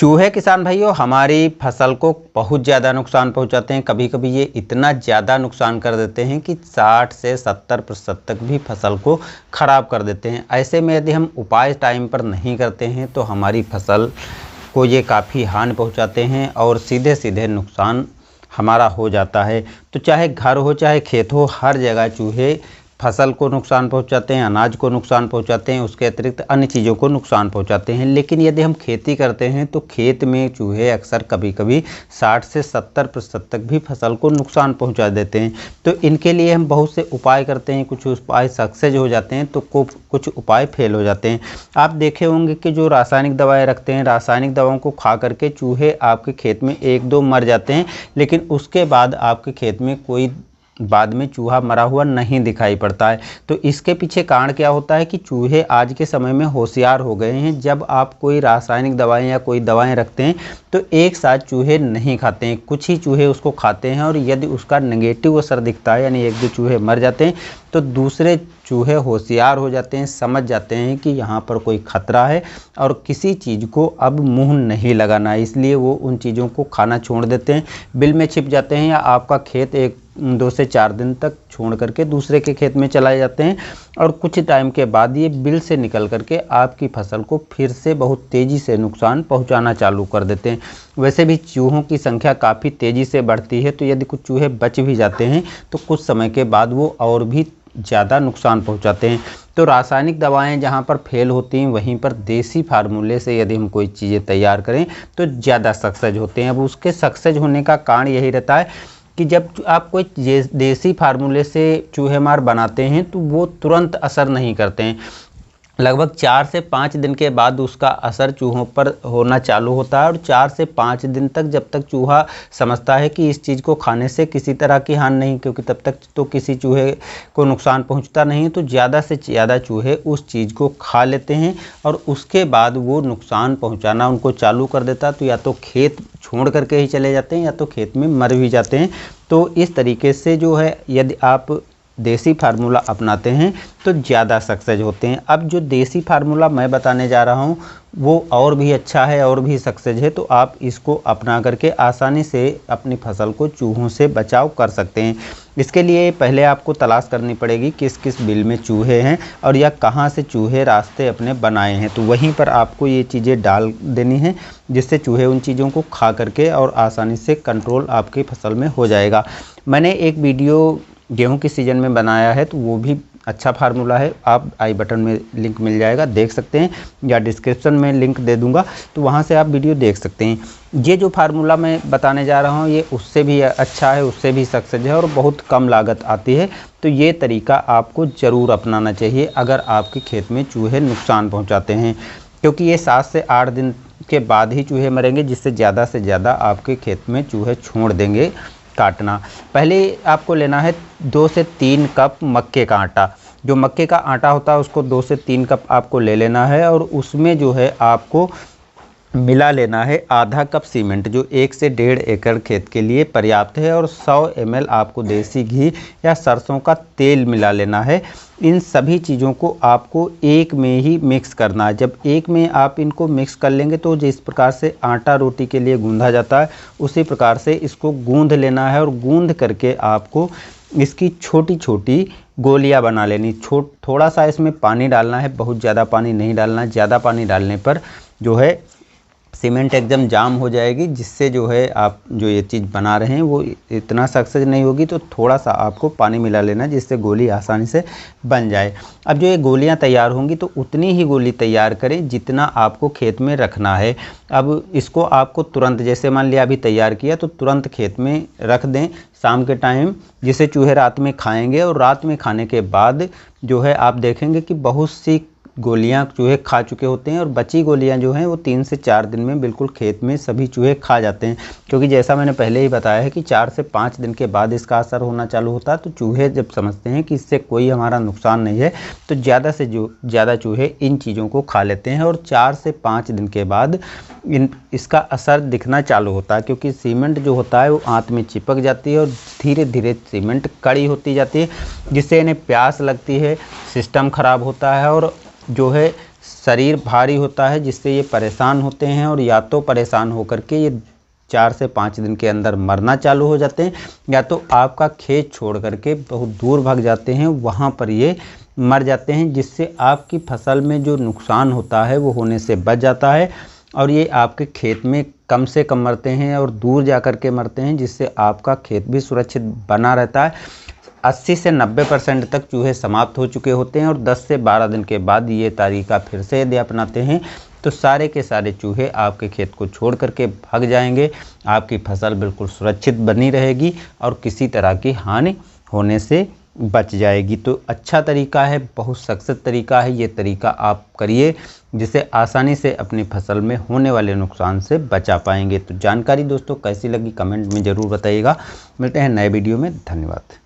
चूहे किसान भाइयों हमारी फसल को बहुत ज़्यादा नुकसान पहुंचाते हैं। कभी कभी ये इतना ज़्यादा नुकसान कर देते हैं कि 60 से 70% तक भी फसल को ख़राब कर देते हैं। ऐसे में यदि हम उपाय टाइम पर नहीं करते हैं तो हमारी फसल को ये काफ़ी हानि पहुंचाते हैं और सीधे सीधे नुकसान हमारा हो जाता है। तो चाहे घर हो चाहे खेत हो, हर जगह चूहे फसल को नुकसान पहुंचाते हैं, अनाज को नुकसान पहुंचाते हैं, उसके अतिरिक्त अन्य चीज़ों को नुकसान पहुंचाते हैं। लेकिन यदि हम खेती करते हैं तो खेत में चूहे अक्सर कभी कभी 60 से 70% तक भी फसल को नुकसान पहुंचा देते हैं। तो इनके लिए हम बहुत से उपाय करते हैं, कुछ उपाय सक्सेस हो जाते हैं तो कुछ उपाय फेल हो जाते हैं। आप देखे होंगे कि जो रासायनिक दवाएँ रखते हैं, रासायनिक दवाओं को खा करके चूहे आपके खेत में 1-2 मर जाते हैं, लेकिन उसके बाद आपके खेत में कोई बाद में चूहा मरा हुआ नहीं दिखाई पड़ता है। तो इसके पीछे कारण क्या होता है कि चूहे आज के समय में होशियार हो गए हैं। जब आप कोई रासायनिक दवाएं या कोई दवाएं रखते हैं तो एक साथ चूहे नहीं खाते हैं, कुछ ही चूहे उसको खाते हैं और यदि उसका नेगेटिव असर दिखता है यानी 1-2 चूहे मर जाते हैं तो दूसरे चूहे होशियार हो जाते हैं, समझ जाते हैं कि यहाँ पर कोई खतरा है और किसी चीज़ को अब मुंह नहीं लगाना है, इसलिए वो उन चीज़ों को खाना छोड़ देते हैं, बिल में छिप जाते हैं या आपका खेत 1-2 से 4 दिन तक छोड़ करके दूसरे के खेत में चलाए जाते हैं और कुछ टाइम के बाद ये बिल से निकल करके आपकी फसल को फिर से बहुत तेज़ी से नुकसान पहुंचाना चालू कर देते हैं। वैसे भी चूहों की संख्या काफ़ी तेज़ी से बढ़ती है, तो यदि कुछ चूहे बच भी जाते हैं तो कुछ समय के बाद वो और भी ज़्यादा नुकसान पहुंचाते हैं। तो रासायनिक दवाएं जहां पर फेल होती हैं वहीं पर देसी फार्मूले से यदि हम कोई चीज़ें तैयार करें तो ज़्यादा सक्सेस होते हैं। अब उसके सक्सेस होने का कारण यही रहता है कि जब आप कोई देसी फार्मूले से चूहे मार बनाते हैं तो वो तुरंत असर नहीं करते हैं, लगभग 4 से 5 दिन के बाद उसका असर चूहों पर होना चालू होता है और 4 से 5 दिन तक जब तक चूहा समझता है कि इस चीज़ को खाने से किसी तरह की हानि नहीं, क्योंकि तब तक तो किसी चूहे को नुकसान पहुंचता नहीं, तो ज़्यादा से ज़्यादा चूहे उस चीज़ को खा लेते हैं और उसके बाद वो नुकसान पहुंचाना उनको चालू कर देता है। तो या तो खेत छोड़ करके ही चले जाते हैं या तो खेत में मर भी जाते हैं। तो इस तरीके से जो है यदि आप देसी फार्मूला अपनाते हैं तो ज़्यादा सक्सेस होते हैं। अब जो देसी फार्मूला मैं बताने जा रहा हूँ वो और भी अच्छा है और भी सक्सेस है, तो आप इसको अपना करके आसानी से अपनी फसल को चूहों से बचाव कर सकते हैं। इसके लिए पहले आपको तलाश करनी पड़ेगी किस किस बिल में चूहे हैं और या कहाँ से चूहे रास्ते अपने बनाए हैं, तो वहीं पर आपको ये चीज़ें डाल देनी है जिससे चूहे उन चीज़ों को खा करके और आसानी से कंट्रोल आपकी फसल में हो जाएगा। मैंने एक वीडियो गेहूं के सीज़न में बनाया है तो वो भी अच्छा फार्मूला है, आप आई बटन में लिंक मिल जाएगा, देख सकते हैं, या डिस्क्रिप्शन में लिंक दे दूंगा तो वहां से आप वीडियो देख सकते हैं। ये जो फार्मूला मैं बताने जा रहा हूं ये उससे भी अच्छा है, उससे भी सक्सेस है और बहुत कम लागत आती है। तो ये तरीका आपको ज़रूर अपनाना चाहिए अगर आपके खेत में चूहे नुकसान पहुँचाते हैं, क्योंकि ये 7 से 8 दिन के बाद ही चूहे मरेंगे, जिससे ज़्यादा से ज़्यादा आपके खेत में चूहे छोड़ देंगे काटना। पहले आपको लेना है 2 से 3 कप मक्के का आटा। जो मक्के का आटा होता है उसको 2 से 3 कप आपको ले लेना है और उसमें जो है आपको मिला लेना है आधा कप सीमेंट, जो 1 से 1.5 एकड़ खेत के लिए पर्याप्त है, और 100 ml आपको देसी घी या सरसों का तेल मिला लेना है। इन सभी चीज़ों को आपको एक में ही मिक्स करना है। जब एक में आप इनको मिक्स कर लेंगे तो जिस प्रकार से आटा रोटी के लिए गूंधा जाता है उसी प्रकार से इसको गूंध लेना है और गूंध करके आपको इसकी छोटी छोटी गोलियां बना लेनी। थोड़ा सा इसमें पानी डालना है, बहुत ज़्यादा पानी नहीं डालना है, ज़्यादा पानी डालने पर जो है सीमेंट एकदम जाम हो जाएगी, जिससे जो है आप जो ये चीज़ बना रहे हैं वो इतना सक्सेस नहीं होगी। तो थोड़ा सा आपको पानी मिला लेना जिससे गोली आसानी से बन जाए। अब जो ये गोलियां तैयार होंगी तो उतनी ही गोली तैयार करें जितना आपको खेत में रखना है। अब इसको आपको तुरंत, जैसे मान लिया अभी तैयार किया तो तुरंत खेत में रख दें शाम के टाइम, जिसे चूहे रात में खाएँगे और रात में खाने के बाद जो है आप देखेंगे कि बहुत सी गोलियां चूहे खा चुके होते हैं और बची गोलियां जो हैं वो 3 से 4 दिन में बिल्कुल खेत में सभी चूहे खा जाते हैं, क्योंकि जैसा मैंने पहले ही बताया है कि 4 से 5 दिन के बाद इसका असर होना चालू होता है। तो चूहे जब समझते हैं कि इससे कोई हमारा नुकसान नहीं है तो ज़्यादा से ज़्यादा चूहे इन चीज़ों को खा लेते हैं और 4 से 5 दिन के बाद इसका असर दिखना चालू होता है, क्योंकि सीमेंट जो होता है वो आंत में चिपक जाती है और धीरे धीरे सीमेंट कड़ी होती जाती है, जिससे इन्हें प्यास लगती है, सिस्टम खराब होता है और जो है शरीर भारी होता है जिससे ये परेशान होते हैं और या तो परेशान होकर के ये 4 से 5 दिन के अंदर मरना चालू हो जाते हैं, या तो आपका खेत छोड़ करके बहुत दूर भाग जाते हैं, वहाँ पर ये मर जाते हैं, जिससे आपकी फसल में जो नुकसान होता है वो होने से बच जाता है और ये आपके खेत में कम से कम मरते हैं और दूर जा कर के मरते हैं, जिससे आपका खेत भी सुरक्षित बना रहता है। 80 से 90% तक चूहे समाप्त हो चुके होते हैं और 10 से 12 दिन के बाद ये तरीका फिर से यदि अपनाते हैं तो सारे के सारे चूहे आपके खेत को छोड़ करके भाग जाएंगे। आपकी फसल बिल्कुल सुरक्षित बनी रहेगी और किसी तरह की हानि होने से बच जाएगी। तो अच्छा तरीका है, बहुत सख्त तरीका है, ये तरीका आप करिए जिससे आसानी से अपनी फसल में होने वाले नुकसान से बचा पाएंगे। तो जानकारी दोस्तों कैसी लगी कमेंट में ज़रूर बताइएगा। मिलते हैं नए वीडियो में, धन्यवाद।